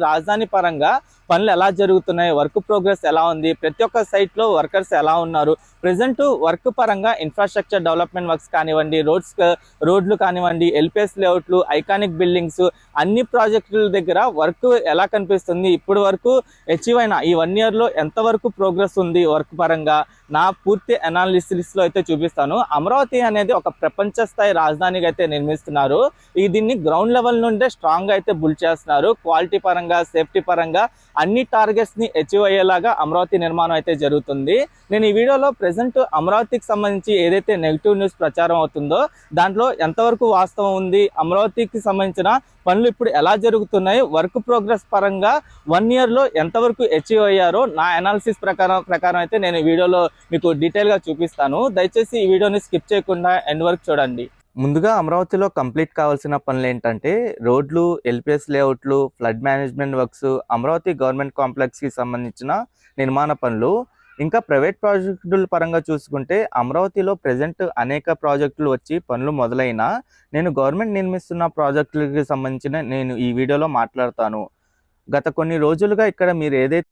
రాజధాని పరంగా పనులు ఎలా జరుగుతున్నాయి, వర్క్ ప్రోగ్రెస్ ఎలా ఉంది, ప్రతి ఒక్క సైట్ లో వర్కర్స్ ఎలా ఉన్నారు, ప్రెసెంట్ వర్క్ పరంగా ఇన్ఫ్రాస్ట్రక్చర్ డెవలప్మెంట్ వర్క్స్ కానివ్వండి, రోడ్లు కానివ్వండి, ఎల్పిఎస్ లేఅవుట్లు, ఐకానిక్ బిల్డింగ్స్, అన్ని ప్రాజెక్టుల దగ్గర వర్క్ ఎలా కనిపిస్తుంది, ఇప్పుడు వరకు అచీవ్ అయిన ఈ 1 year లో ఎంతవరకు ప్రోగ్రెస్ ఉంది వర్క్ పరంగా నా పూర్తి అనాలిసిస్ లో అయితే చూపిస్తాను. అమరావతి అనేది ఒక ప్రపంచ స్థాయి రాజధానిగా అయితే నిర్మిస్తున్నారు. దీన్ని గ్రౌండ్ లెవెల్ నుండే స్ట్రాంగ్ గా అయితే బుల్ చేస్తున్నారు. క్వాలిటీ పరంగా, సేఫ్టీ పరంగా అన్ని టార్గెట్స్ ని అచీవ్ అయ్యేలాగా అమరావతి నిర్మాణం అయితే జరుగుతుంది. నేను ఈ వీడియోలో ప్రెసెంట్ అమరావతికి సంబంధించి ఏదైతే నెగిటివ్ న్యూస్ ప్రచారం అవుతుందో దాంట్లో ఎంతవరకు వాస్తవం ఉంది, అమరావతికి సంబంధించిన పనులు ఇప్పుడు ఎలా జరుగుతున్నాయి, వర్క్ ప్రోగ్రెస్ పరంగా 1 year లో ఎంతవరకు అచీవ్ అయ్యారో నా అనాలిసిస్ ప్రకారం అయితే నేను ఈ వీడియోలో మీకు డీటెయిల్ గా చూపిస్తాను. దయచేసి ఈ వీడియోని స్కిప్ చేయకుండా ఎండ్ వరకు చూడండి. ముందుగా అమరావతిలో కంప్లీట్ కావాల్సిన పనులు ఏంటంటే రోడ్లు, ఎల్పిఎస్ లేఅవుట్లు, flood management works, Amaravati government complex కి సంబంధించిన నిర్మాణ పనులు. ఇంకా ప్రైవేట్ ప్రాజెక్టుల పరంగా చూసుకుంటే అమరావతిలో ప్రెజెంట్ అనేక ప్రాజెక్టులు వచ్చి పనులు మొదలైనా నేను గవర్నమెంట్ నిర్మిస్తున్న ప్రాజెక్టులకి సంబంధించిన నేను ఈ వీడియోలో మాట్లాడతాను. గత కొన్ని రోజులుగా ఇక్కడ మీరు ఏదైతే